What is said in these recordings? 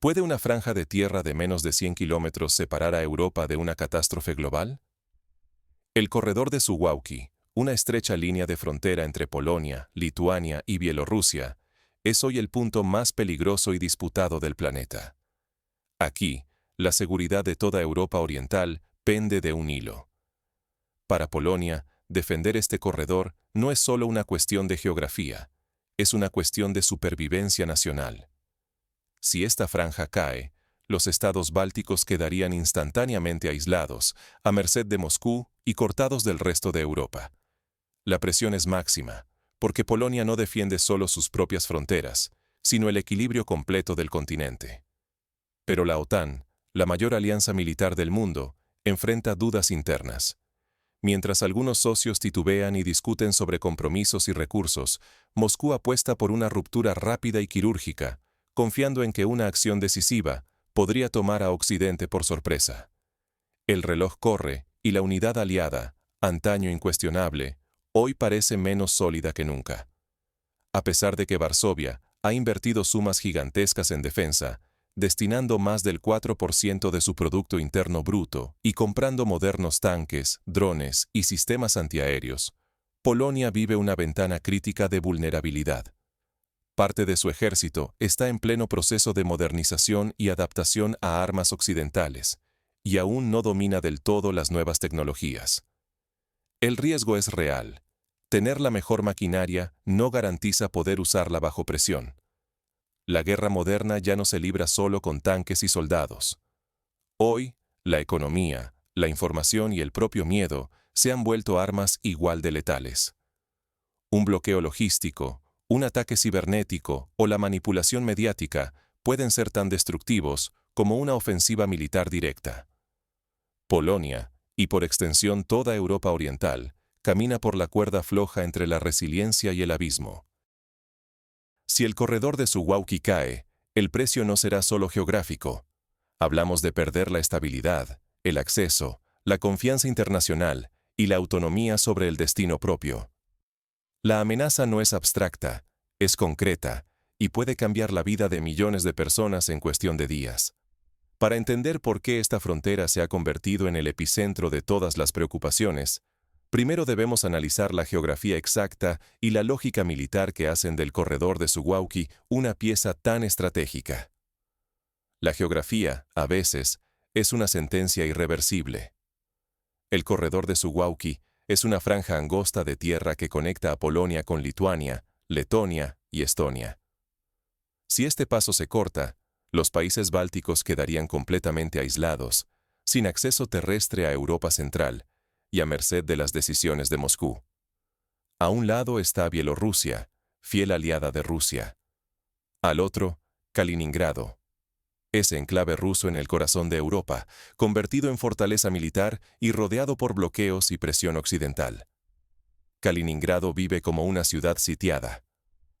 ¿Puede una franja de tierra de menos de 100 kilómetros separar a Europa de una catástrofe global? El corredor de Suwałki, una estrecha línea de frontera entre Polonia, Lituania y Bielorrusia, es hoy el punto más peligroso y disputado del planeta. Aquí, la seguridad de toda Europa Oriental pende de un hilo. Para Polonia, defender este corredor no es solo una cuestión de geografía, es una cuestión de supervivencia nacional. Si esta franja cae, los estados bálticos quedarían instantáneamente aislados, a merced de Moscú y cortados del resto de Europa. La presión es máxima, porque Polonia no defiende solo sus propias fronteras, sino el equilibrio completo del continente. Pero la OTAN, la mayor alianza militar del mundo, enfrenta dudas internas. Mientras algunos socios titubean y discuten sobre compromisos y recursos, Moscú apuesta por una ruptura rápida y quirúrgica, confiando en que una acción decisiva podría tomar a Occidente por sorpresa. El reloj corre y la unidad aliada, antaño incuestionable, hoy parece menos sólida que nunca. A pesar de que Varsovia ha invertido sumas gigantescas en defensa, destinando más del 4% de su Producto Interno Bruto y comprando modernos tanques, drones y sistemas antiaéreos, Polonia vive una ventana crítica de vulnerabilidad. Parte de su ejército está en pleno proceso de modernización y adaptación a armas occidentales, y aún no domina del todo las nuevas tecnologías. El riesgo es real. Tener la mejor maquinaria no garantiza poder usarla bajo presión. La guerra moderna ya no se libra solo con tanques y soldados. Hoy, la economía, la información y el propio miedo se han vuelto armas igual de letales. Un bloqueo logístico, un ataque cibernético o la manipulación mediática pueden ser tan destructivos como una ofensiva militar directa. Polonia, y por extensión toda Europa Oriental, camina por la cuerda floja entre la resiliencia y el abismo. Si el corredor de Suwałki cae, el precio no será solo geográfico. Hablamos de perder la estabilidad, el acceso, la confianza internacional y la autonomía sobre el destino propio. La amenaza no es abstracta, es concreta y puede cambiar la vida de millones de personas en cuestión de días. Para entender por qué esta frontera se ha convertido en el epicentro de todas las preocupaciones, primero debemos analizar la geografía exacta y la lógica militar que hacen del corredor de Suwałki una pieza tan estratégica. La geografía, a veces, es una sentencia irreversible. El corredor de Suwałki es una franja angosta de tierra que conecta a Polonia con Lituania, Letonia y Estonia. Si este paso se corta, los países bálticos quedarían completamente aislados, sin acceso terrestre a Europa Central y a merced de las decisiones de Moscú. A un lado está Bielorrusia, fiel aliada de Rusia. Al otro, Kaliningrado, ese enclave ruso en el corazón de Europa, convertido en fortaleza militar y rodeado por bloqueos y presión occidental. Kaliningrado vive como una ciudad sitiada.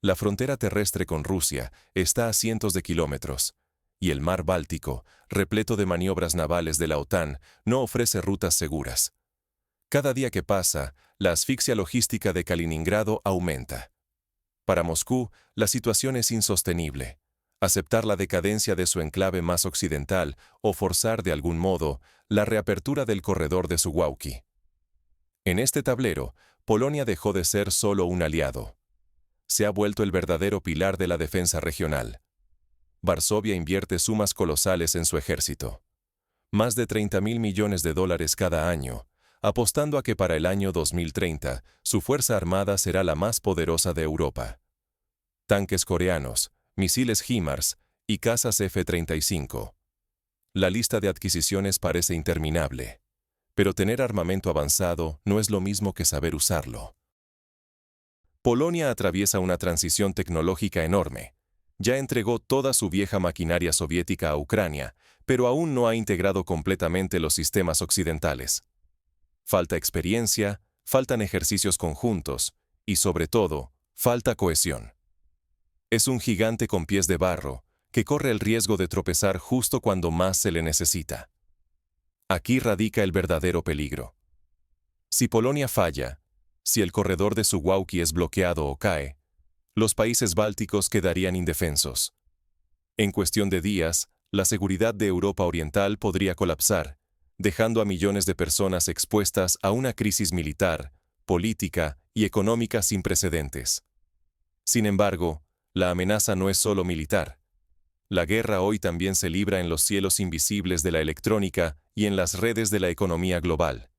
La frontera terrestre con Rusia está a cientos de kilómetros, y el mar Báltico, repleto de maniobras navales de la OTAN, no ofrece rutas seguras. Cada día que pasa, la asfixia logística de Kaliningrado aumenta. Para Moscú, la situación es insostenible. Aceptar la decadencia de su enclave más occidental o forzar de algún modo la reapertura del corredor de Suwałki. En este tablero, Polonia dejó de ser solo un aliado. Se ha vuelto el verdadero pilar de la defensa regional. Varsovia invierte sumas colosales en su ejército. Más de 30.000 millones de dólares cada año, apostando a que para el año 2030 su fuerza armada será la más poderosa de Europa. Tanques coreanos, misiles HIMARS y cazas F-35. La lista de adquisiciones parece interminable, pero tener armamento avanzado no es lo mismo que saber usarlo. Polonia atraviesa una transición tecnológica enorme. Ya entregó toda su vieja maquinaria soviética a Ucrania, pero aún no ha integrado completamente los sistemas occidentales. Falta experiencia, faltan ejercicios conjuntos y, sobre todo, falta cohesión. Es un gigante con pies de barro, que corre el riesgo de tropezar justo cuando más se le necesita. Aquí radica el verdadero peligro. Si Polonia falla, si el corredor de Suwałki es bloqueado o cae, los países bálticos quedarían indefensos. En cuestión de días, la seguridad de Europa Oriental podría colapsar, dejando a millones de personas expuestas a una crisis militar, política y económica sin precedentes. Sin embargo, la amenaza no es solo militar. La guerra hoy también se libra en los cielos invisibles de la electrónica y en las redes de la economía global.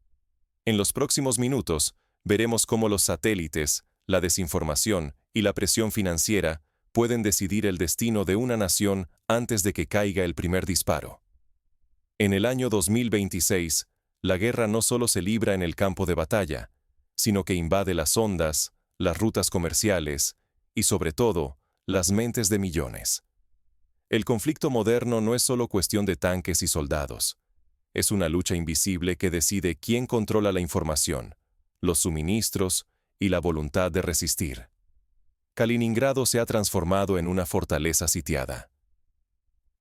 En los próximos minutos, veremos cómo los satélites, la desinformación y la presión financiera pueden decidir el destino de una nación antes de que caiga el primer disparo. En el año 2026, la guerra no solo se libra en el campo de batalla, sino que invade las ondas, las rutas comerciales y, sobre todo, las mentes de millones. El conflicto moderno no es solo cuestión de tanques y soldados. Es una lucha invisible que decide quién controla la información, los suministros y la voluntad de resistir. Kaliningrado se ha transformado en una fortaleza sitiada.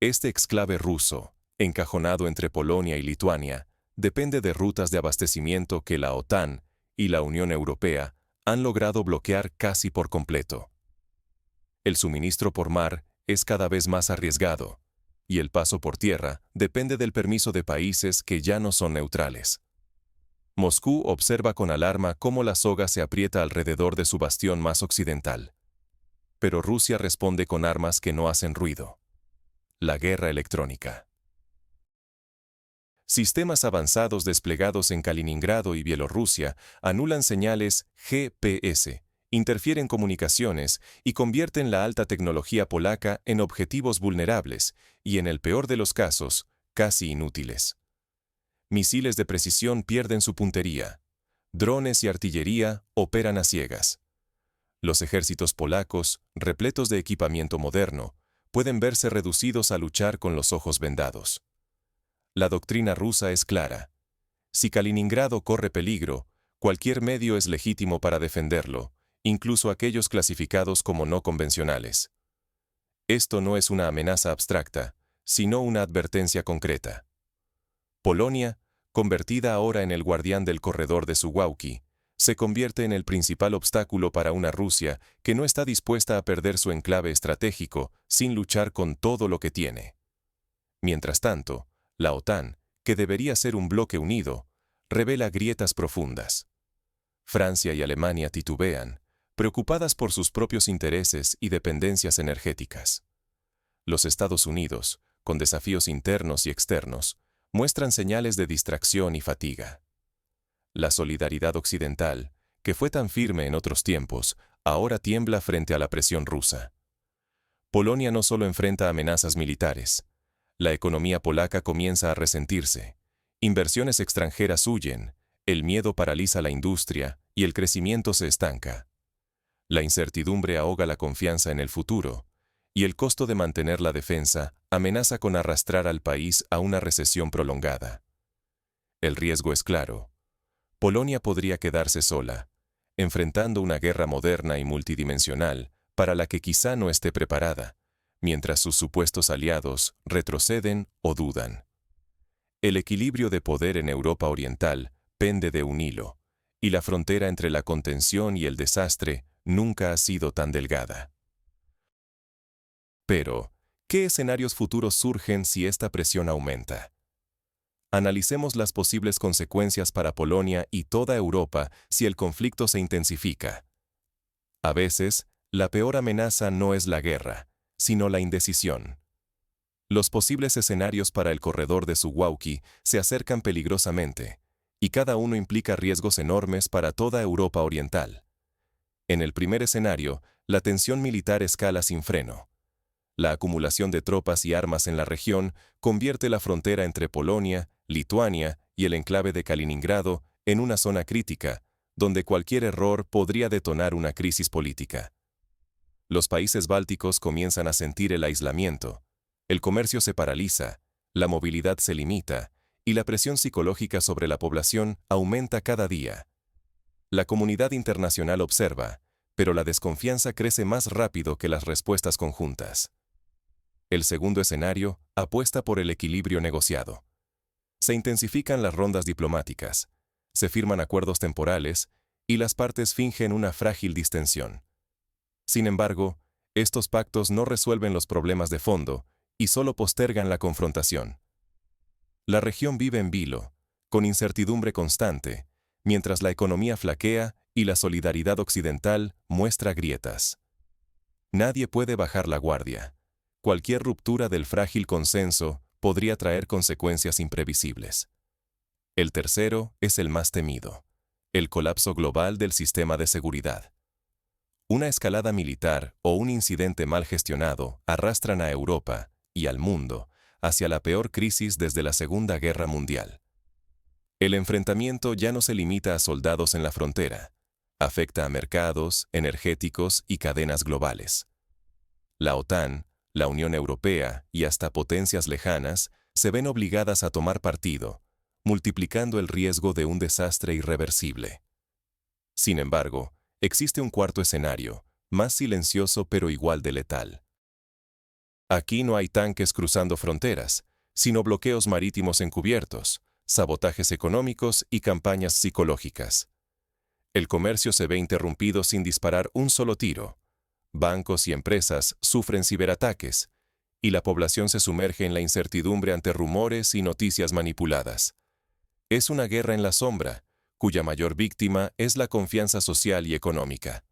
Este exclave ruso, encajonado entre Polonia y Lituania, depende de rutas de abastecimiento que la OTAN y la Unión Europea han logrado bloquear casi por completo. El suministro por mar es cada vez más arriesgado, y el paso por tierra depende del permiso de países que ya no son neutrales. Moscú observa con alarma cómo la soga se aprieta alrededor de su bastión más occidental. Pero Rusia responde con armas que no hacen ruido. La guerra electrónica. Sistemas avanzados desplegados en Kaliningrado y Bielorrusia anulan señales GPS, interfieren comunicaciones y convierten la alta tecnología polaca en objetivos vulnerables y, en el peor de los casos, casi inútiles. Misiles de precisión pierden su puntería. Drones y artillería operan a ciegas. Los ejércitos polacos, repletos de equipamiento moderno, pueden verse reducidos a luchar con los ojos vendados. La doctrina rusa es clara. Si Kaliningrado corre peligro, cualquier medio es legítimo para defenderlo, incluso aquellos clasificados como no convencionales. Esto no es una amenaza abstracta, sino una advertencia concreta. Polonia, convertida ahora en el guardián del corredor de Suwałki, se convierte en el principal obstáculo para una Rusia que no está dispuesta a perder su enclave estratégico sin luchar con todo lo que tiene. Mientras tanto, la OTAN, que debería ser un bloque unido, revela grietas profundas. Francia y Alemania titubean, preocupadas por sus propios intereses y dependencias energéticas. Los Estados Unidos, con desafíos internos y externos, muestran señales de distracción y fatiga. La solidaridad occidental, que fue tan firme en otros tiempos, ahora tiembla frente a la presión rusa. Polonia no solo enfrenta amenazas militares. La economía polaca comienza a resentirse. Inversiones extranjeras huyen, el miedo paraliza la industria y el crecimiento se estanca. La incertidumbre ahoga la confianza en el futuro, y el costo de mantener la defensa amenaza con arrastrar al país a una recesión prolongada. El riesgo es claro. Polonia podría quedarse sola, enfrentando una guerra moderna y multidimensional para la que quizá no esté preparada, mientras sus supuestos aliados retroceden o dudan. El equilibrio de poder en Europa Oriental pende de un hilo, y la frontera entre la contención y el desastre nunca ha sido tan delgada. Pero, ¿qué escenarios futuros surgen si esta presión aumenta? Analicemos las posibles consecuencias para Polonia y toda Europa si el conflicto se intensifica. A veces, la peor amenaza no es la guerra, sino la indecisión. Los posibles escenarios para el corredor de Suwałki se acercan peligrosamente, y cada uno implica riesgos enormes para toda Europa Oriental. En el primer escenario, la tensión militar escala sin freno. La acumulación de tropas y armas en la región convierte la frontera entre Polonia, Lituania y el enclave de Kaliningrado en una zona crítica, donde cualquier error podría detonar una crisis política. Los países bálticos comienzan a sentir el aislamiento, el comercio se paraliza, la movilidad se limita y la presión psicológica sobre la población aumenta cada día. La comunidad internacional observa, pero la desconfianza crece más rápido que las respuestas conjuntas. El segundo escenario apuesta por el equilibrio negociado. Se intensifican las rondas diplomáticas, se firman acuerdos temporales y las partes fingen una frágil distensión. Sin embargo, estos pactos no resuelven los problemas de fondo y solo postergan la confrontación. La región vive en vilo, con incertidumbre constante, mientras la economía flaquea y la solidaridad occidental muestra grietas. Nadie puede bajar la guardia. Cualquier ruptura del frágil consenso podría traer consecuencias imprevisibles. El tercero es el más temido: el colapso global del sistema de seguridad. Una escalada militar o un incidente mal gestionado arrastran a Europa y al mundo hacia la peor crisis desde la Segunda Guerra Mundial. El enfrentamiento ya no se limita a soldados en la frontera, afecta a mercados, energéticos y cadenas globales. La OTAN, la Unión Europea y hasta potencias lejanas se ven obligadas a tomar partido, multiplicando el riesgo de un desastre irreversible. Sin embargo, existe un cuarto escenario, más silencioso pero igual de letal. Aquí no hay tanques cruzando fronteras, sino bloqueos marítimos encubiertos, sabotajes económicos y campañas psicológicas. El comercio se ve interrumpido sin disparar un solo tiro. Bancos y empresas sufren ciberataques, y la población se sumerge en la incertidumbre ante rumores y noticias manipuladas. Es una guerra en la sombra, cuya mayor víctima es la confianza social y económica.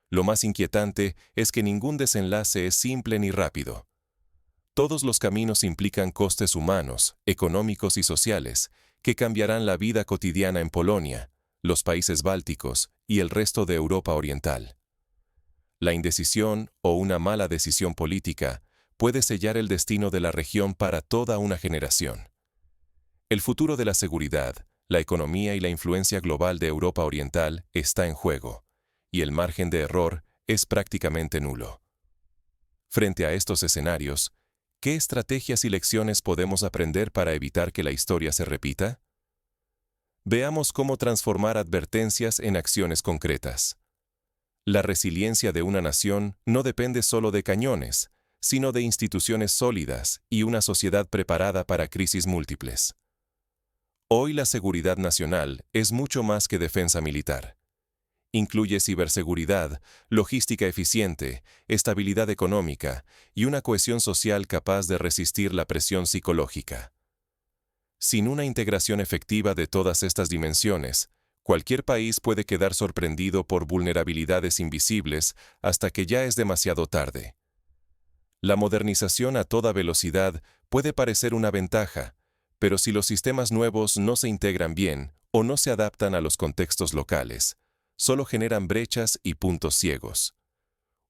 Lo más inquietante es que ningún desenlace es simple ni rápido. Todos los caminos implican costes humanos, económicos y sociales, que cambiarán la vida cotidiana en Polonia, los países bálticos y el resto de Europa Oriental. La indecisión o una mala decisión política puede sellar el destino de la región para toda una generación. El futuro de la seguridad, la economía y la influencia global de Europa Oriental está en juego, y el margen de error es prácticamente nulo. Frente a estos escenarios, ¿qué estrategias y lecciones podemos aprender para evitar que la historia se repita? Veamos cómo transformar advertencias en acciones concretas. La resiliencia de una nación no depende solo de cañones, sino de instituciones sólidas y una sociedad preparada para crisis múltiples. Hoy la seguridad nacional es mucho más que defensa militar. Incluye ciberseguridad, logística eficiente, estabilidad económica y una cohesión social capaz de resistir la presión psicológica. Sin una integración efectiva de todas estas dimensiones, cualquier país puede quedar sorprendido por vulnerabilidades invisibles hasta que ya es demasiado tarde. La modernización a toda velocidad puede parecer una ventaja, pero si los sistemas nuevos no se integran bien o no se adaptan a los contextos locales, solo generan brechas y puntos ciegos.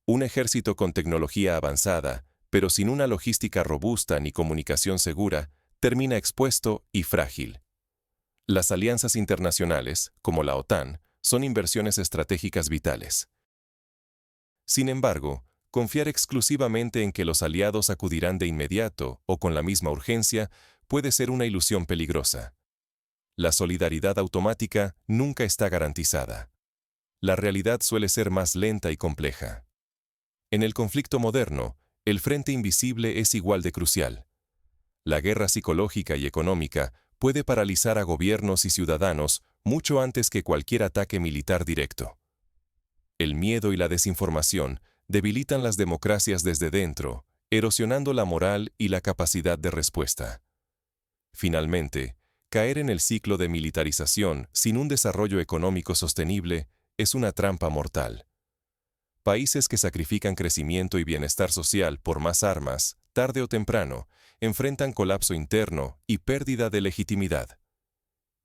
Un ejército con tecnología avanzada, pero sin una logística robusta ni comunicación segura, termina expuesto y frágil. Las alianzas internacionales, como la OTAN, son inversiones estratégicas vitales. Sin embargo, confiar exclusivamente en que los aliados acudirán de inmediato o con la misma urgencia puede ser una ilusión peligrosa. La solidaridad automática nunca está garantizada. La realidad suele ser más lenta y compleja. En el conflicto moderno, el frente invisible es igual de crucial. La guerra psicológica y económica puede paralizar a gobiernos y ciudadanos mucho antes que cualquier ataque militar directo. El miedo y la desinformación debilitan las democracias desde dentro, erosionando la moral y la capacidad de respuesta. Finalmente, caer en el ciclo de militarización sin un desarrollo económico sostenible es una trampa mortal. Países que sacrifican crecimiento y bienestar social por más armas, tarde o temprano, enfrentan colapso interno y pérdida de legitimidad.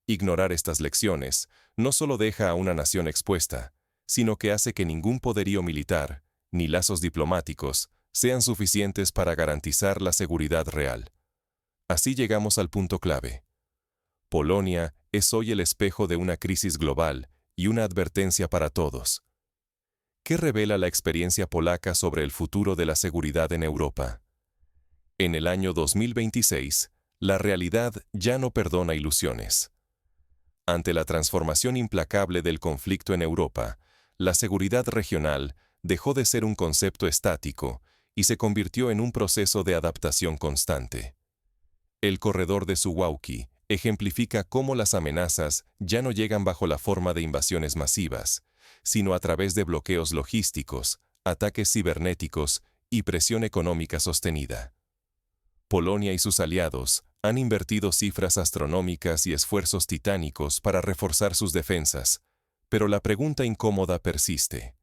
Ignorar estas lecciones no solo deja a una nación expuesta, sino que hace que ningún poderío militar, ni lazos diplomáticos, sean suficientes para garantizar la seguridad real. Así llegamos al punto clave. Polonia es hoy el espejo de una crisis global y una advertencia para todos. ¿Qué revela la experiencia polaca sobre el futuro de la seguridad en Europa? En el año 2026, la realidad ya no perdona ilusiones. Ante la transformación implacable del conflicto en Europa, la seguridad regional dejó de ser un concepto estático y se convirtió en un proceso de adaptación constante. El corredor de Suwałki ejemplifica cómo las amenazas ya no llegan bajo la forma de invasiones masivas, sino a través de bloqueos logísticos, ataques cibernéticos y presión económica sostenida. Polonia y sus aliados han invertido cifras astronómicas y esfuerzos titánicos para reforzar sus defensas, pero la pregunta incómoda persiste.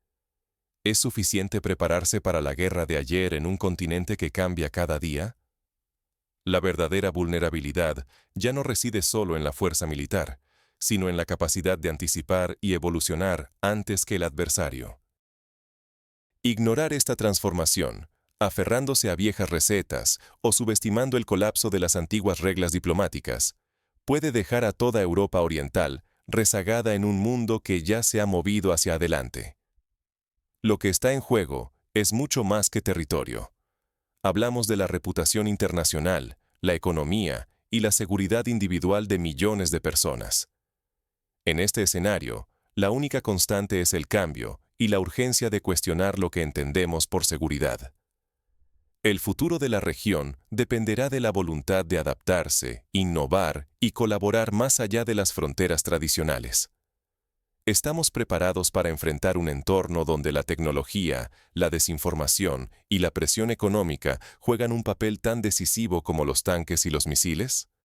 ¿Es suficiente prepararse para la guerra de ayer en un continente que cambia cada día? La verdadera vulnerabilidad ya no reside solo en la fuerza militar, sino en la capacidad de anticipar y evolucionar antes que el adversario. Ignorar esta transformación, aferrándose a viejas recetas o subestimando el colapso de las antiguas reglas diplomáticas, puede dejar a toda Europa oriental rezagada en un mundo que ya se ha movido hacia adelante. Lo que está en juego es mucho más que territorio. Hablamos de la reputación internacional, la economía y la seguridad individual de millones de personas. En este escenario, la única constante es el cambio y la urgencia de cuestionar lo que entendemos por seguridad. El futuro de la región dependerá de la voluntad de adaptarse, innovar y colaborar más allá de las fronteras tradicionales. ¿Estamos preparados para enfrentar un entorno donde la tecnología, la desinformación y la presión económica juegan un papel tan decisivo como los tanques y los misiles?